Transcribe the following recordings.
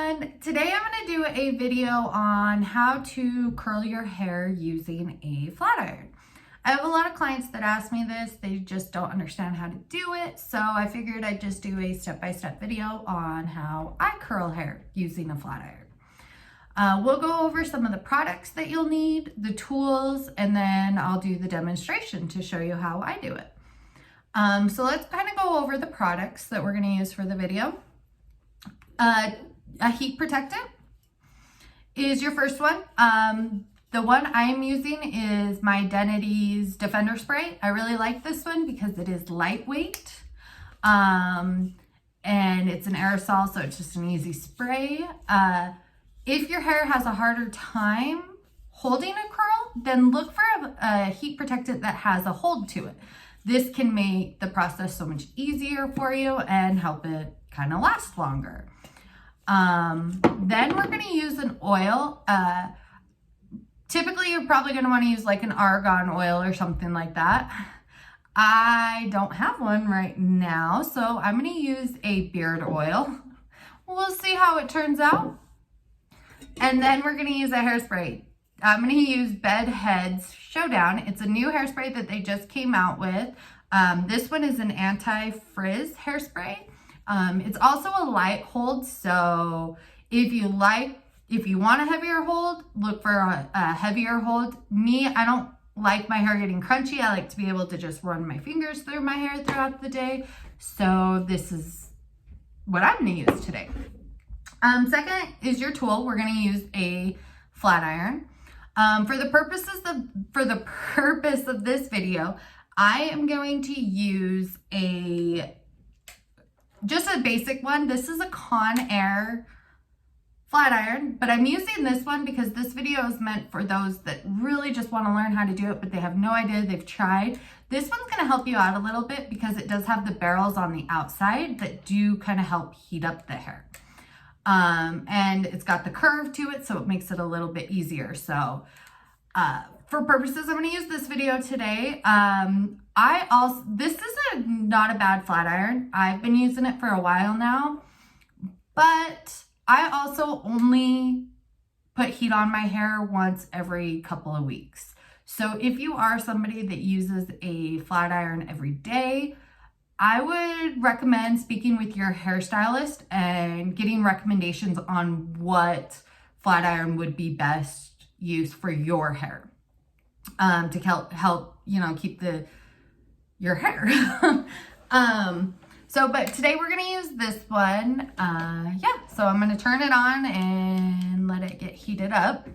everyone. Today I'm going to do a video on how to curl your hair using a flat iron. I have a lot of clients that ask me this. They just don't understand how to do it. So I figured I'd just do a step-by-step video on how I curl hair using a flat iron. We'll go over some of the products that you'll need, the tools, and then I'll do the demonstration to show you how I do it. So let's kind of go over the products that we're going to use for the video. A heat protectant is your first one. The one I'm using is my Identity's Defender Spray. I really like this one because it is lightweight and it's an aerosol, so it's just an easy spray. If your hair has a harder time holding a curl, then look for a heat protectant that has a hold to it. This can make the process so much easier for you and help it kind of last longer. Then we're going to use an oil. Typically, you're probably going to want to use like an argan oil or something like that. I don't have one right now, so I'm going to use a beard oil. We'll see how it turns out. And then we're going to use a hairspray. I'm going to use Bed Heads Showdown. It's a new hairspray that they just came out with. This one is an anti-frizz hairspray. It's also a light hold, so if you want a heavier hold, look for a heavier hold. Me, I don't like my hair getting crunchy. I like to be able to just run my fingers through my hair throughout the day. So this is what I'm going to use today. Second is your tool. We're going to use a flat iron. For the purpose of this video, I am going to use just a basic one. This is a Conair flat iron, but I'm using this one because this video is meant for those that really just want to learn how to do it, but they have no idea, they've tried. This one's going to help you out a little bit because it does have the barrels on the outside that do kind of help heat up the hair. And it's got the curve to it, so it makes it a little bit easier. For purposes, I'm going to use this video today. This is not a bad flat iron. I've been using it for a while now, but I also only put heat on my hair once every couple of weeks. So if you are somebody that uses a flat iron every day, I would recommend speaking with your hairstylist and getting recommendations on what flat iron would be best used for your hair to help keep your hair. But today we're going to use this one. So I'm going to turn it on and let it get heated up.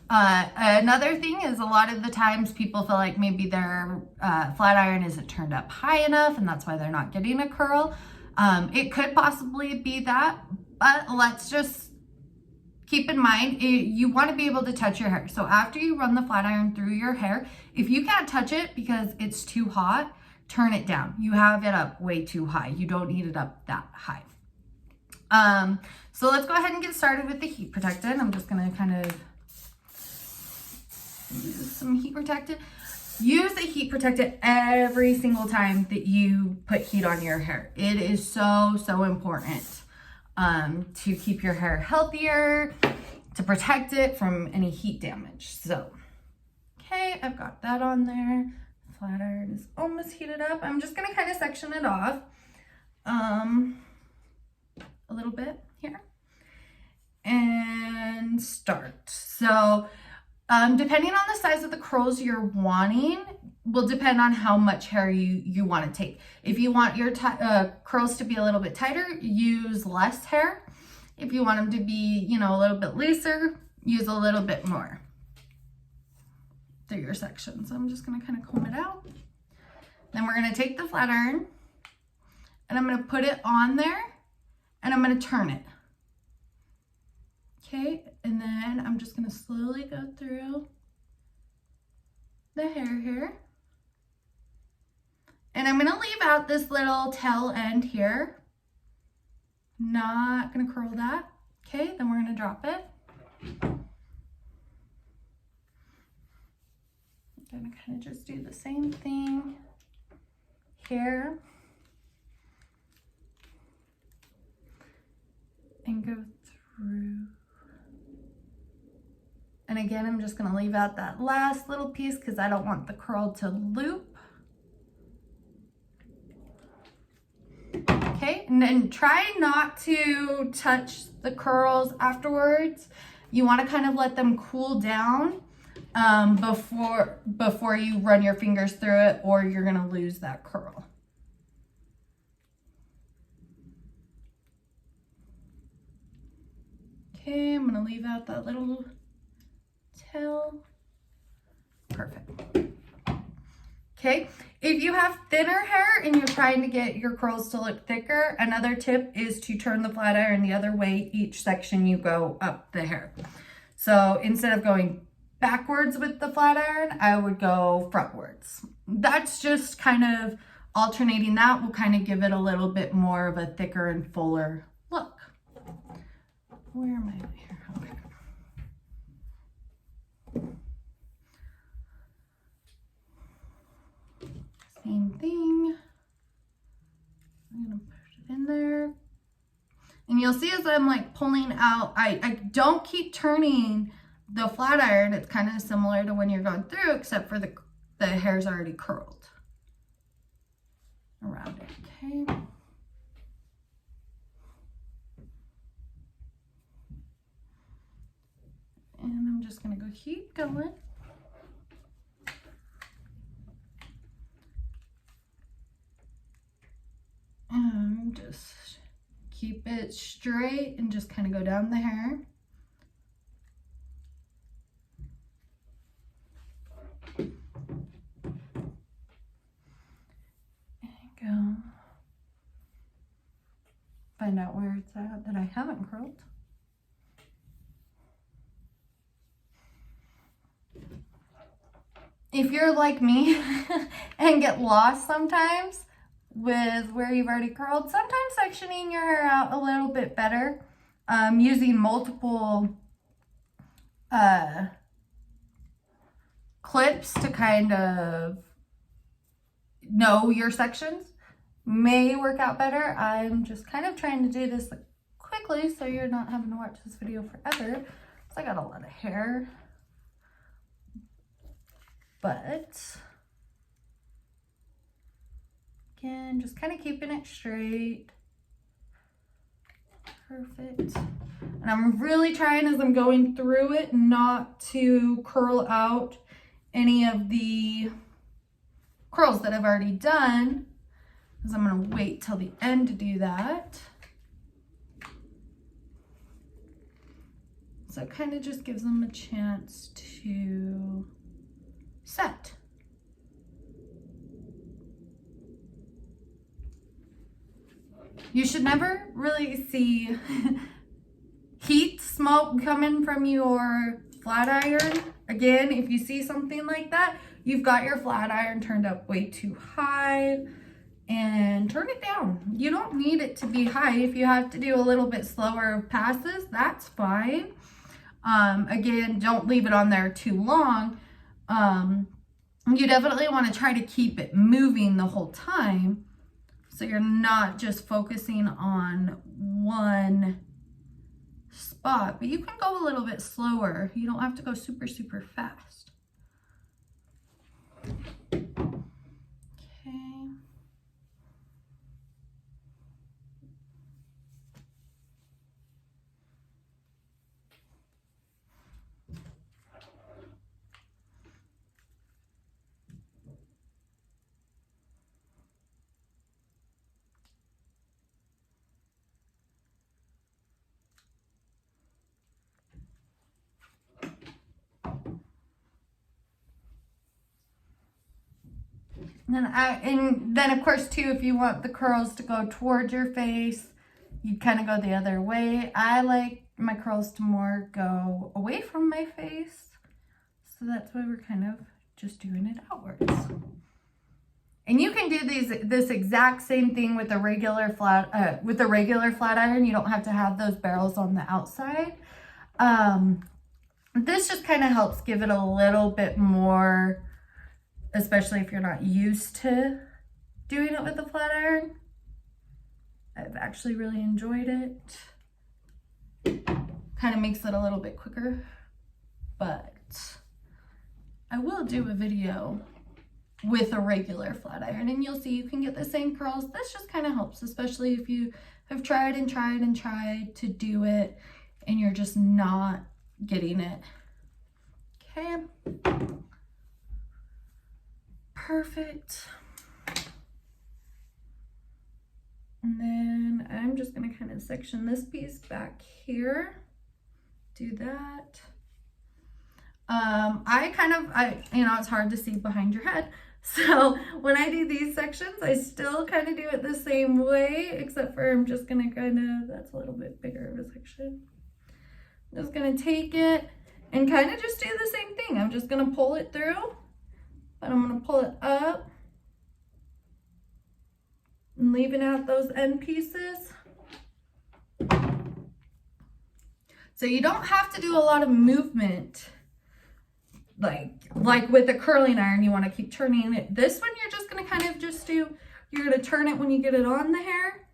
Another thing is a lot of the times people feel like maybe their flat iron isn't turned up high enough and that's why they're not getting a curl. It could possibly be that, but let's just keep in mind, you want to be able to touch your hair. So after you run the flat iron through your hair, if you can't touch it because it's too hot, turn it down. You have it up way too high. You don't need it up that high. So let's go ahead and get started with the heat protectant. I'm just going to kind of use some heat protectant. Use a heat protectant every single time that you put heat on your hair. It is so important to keep your hair healthier, to protect it from any heat damage. So, okay, I've got that on there. Flat iron is almost heated up. I'm just going to kind of section it off a little bit here and start. So, depending on the size of the curls you're wanting will depend on how much hair you want to take. If you want your curls to be a little bit tighter, use less hair. If you want them to be, a little bit looser, use a little bit more through your section. So I'm just going to kind of comb it out. Then we're going to take the flat iron and I'm going to put it on there and I'm going to turn it. Okay, and then I'm just going to slowly go through the hair here. And I'm going to leave out this little tail end here. Not going to curl that. Okay, then we're going to drop it. I'm going to kind of just do the same thing here. And go groove. And again, I'm just gonna leave out that last little piece because I don't want the curl to loop. Okay, and then try not to touch the curls afterwards. You want to kind of let them cool down before you run your fingers through it, or you're gonna lose that curl. Okay, I'm gonna leave out that little tail. Perfect. Okay, if you have thinner hair and you're trying to get your curls to look thicker, another tip is to turn the flat iron the other way each section you go up the hair. So instead of going backwards with the flat iron, I would go frontwards. That's just kind of alternating. That will kind of give it a little bit more of a thicker and fuller look. Where am I here? Okay. Same thing. I'm gonna put it in there. And you'll see as I'm like pulling out, I don't keep turning the flat iron. It's kind of similar to when you're going through, except for the hair's already curled around it, okay? And I'm just gonna go keep going. And just keep it straight and just kind of go down the hair. And go. Find out where it's at that I haven't curled. If you're like me and get lost sometimes with where you've already curled, sometimes sectioning your hair out a little bit better, using multiple clips to kind of know your sections may work out better. I'm just kind of trying to do this quickly so you're not having to watch this video forever, because I got a lot of hair. But again, just kind of keeping it straight. Perfect. And I'm really trying as I'm going through it not to curl out any of the curls that I've already done, because I'm going to wait till the end to do that. So it kind of just gives them a chance to set. You should never really see heat smoke coming from your flat iron. Again, if you see something like that, you've got your flat iron turned up way too high, and turn it down. You don't need it to be high. If you have to do a little bit slower passes, that's fine. Again, don't leave it on there too long. You definitely want to try to keep it moving the whole time, so you're not just focusing on one spot, but you can go a little bit slower. You don't have to go super, super fast. Okay. And then of course too, if you want the curls to go towards your face, you kind of go the other way. I like my curls to more go away from my face, so that's why we're kind of just doing it outwards. And you can do this exact same thing with a regular flat iron. You don't have to have those barrels on the outside. This just kind of helps give it a little bit more, especially if you're not used to doing it with a flat iron. I've actually really enjoyed it. kind of makes it a little bit quicker. But I will do a video with a regular flat iron, and you'll see you can get the same curls. This just kind of helps, especially if you have tried and tried and tried to do it and you're just not getting it. Okay, perfect. And then I'm just gonna kind of section this piece back here, do that. You know, it's hard to see behind your head. So when I do these sections, I still kind of do it the same way, except for I'm just gonna that's a little bit bigger of a section. I'm just gonna take it and kind of just do the same thing. I'm just gonna pull it through, but I'm gonna pull it up and leaving out those end pieces. So you don't have to do a lot of movement. Like with a curling iron, you want to keep turning it. This one, you're just going to kind of just you're going to turn it when you get it on the hair,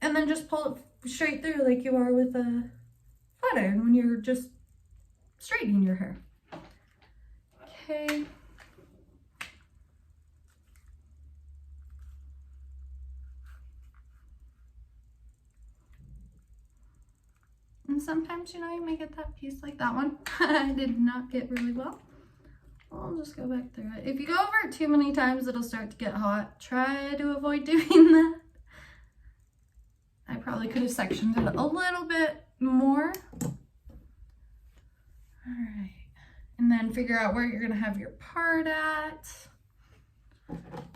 and then just pull it straight through like you are with a flat iron when you're just straightening your hair. Okay. And sometimes, you know, you may get that piece like that one. I did not get really well. I'll just go back through it. If you go over it too many times, it'll start to get hot. Try to avoid doing that. I probably could have sectioned it a little bit more. All right. And then figure out where you're going to have your part at.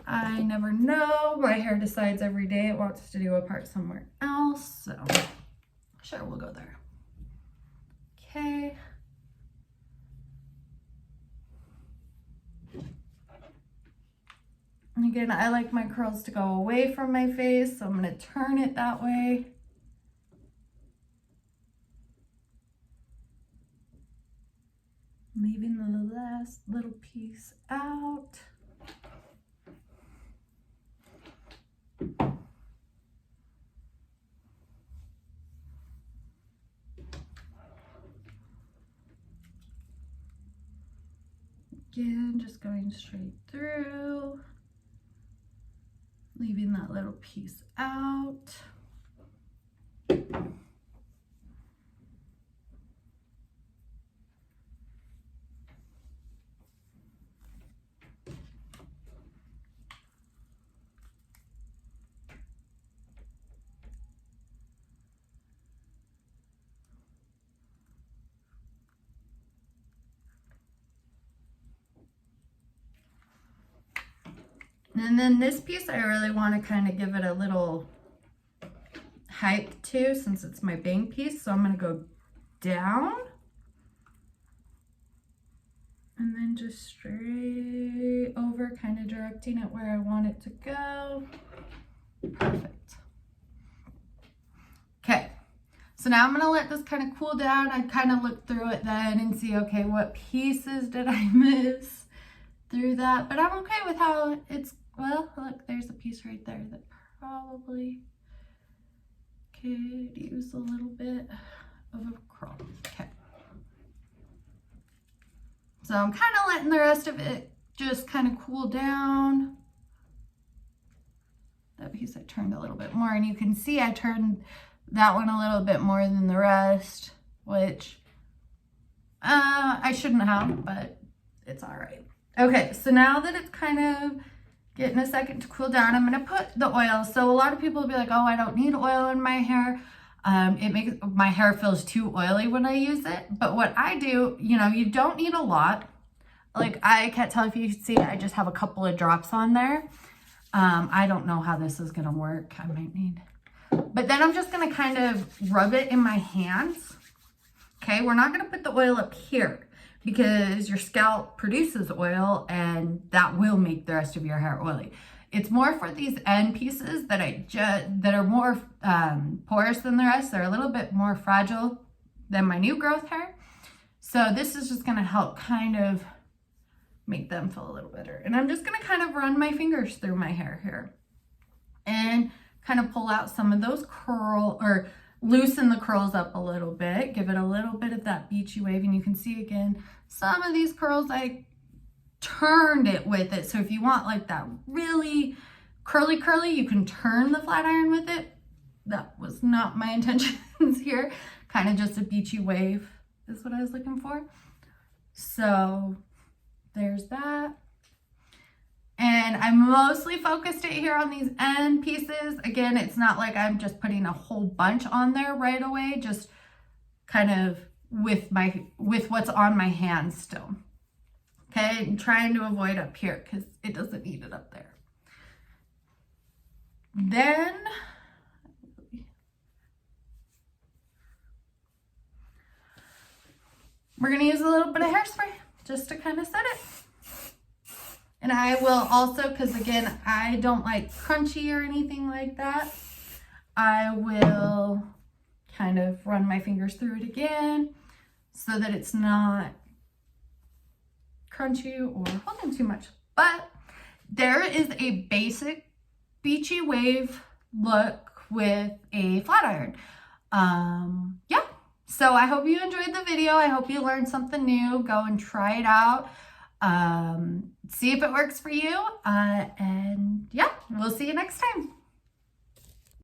I never know. My hair decides every day it wants to do a part somewhere else. So sure, we'll go there. Okay. And again, I like my curls to go away from my face, so I'm going to turn it that way. Leaving the last little piece out. Again, just going straight through, leaving that little piece out. And then this piece, I really want to kind of give it a little height too, since it's my bang piece. So I'm going to go down and then just straight over, kind of directing it where I want it to go. Perfect. Okay, so now I'm going to let this kind of cool down. I kind of look through it then and see, okay, what pieces did I miss through that? But I'm okay with how it's, well, look, there's a piece right there that probably could use a little bit of a curl. Okay. So I'm kind of letting the rest of it just kind of cool down. That piece I turned a little bit more, and you can see I turned that one a little bit more than the rest, which I shouldn't have, but it's all right. Okay, so now that it's kind of getting a second to cool down, I'm going to put the oil. So a lot of people will be like, oh, I don't need oil in my hair. It makes my hair feels too oily when I use it. But what I do, you know, you don't need a lot. Like, I can't tell if you can see, I just have a couple of drops on there. I don't know how this is going to work. I might need, but then I'm just going to kind of rub it in my hands. Okay, we're not going to put the oil up here, because your scalp produces oil and that will make the rest of your hair oily. It's more for these end pieces that that are more porous than the rest. They're a little bit more fragile than my new growth hair. So this is just gonna help kind of make them feel a little better. And I'm just gonna kind of run my fingers through my hair here and kind of pull out some of those loosen the curls up a little bit, give it a little bit of that beachy wave. And you can see again, some of these curls I turned it with it. So if you want like that really curly, you can turn the flat iron with it. That was not my intentions here. Kind of just a beachy wave is what I was looking for. So there's that. And I mostly focused it here on these end pieces. Again, it's not like I'm just putting a whole bunch on there right away, just kind of with what's on my hand still. Okay, I'm trying to avoid up here because it doesn't need it up there. Then we're gonna use a little bit of hairspray just to kind of set it. And I will also, because again, I don't like crunchy or anything like that, I will kind of run my fingers through it again so that it's not crunchy or holding too much. But there is a basic beachy wave look with a flat iron. Yeah, so I hope you enjoyed the video. I hope you learned something new. Go and try it out. See if it works for you. And yeah, we'll see you next time.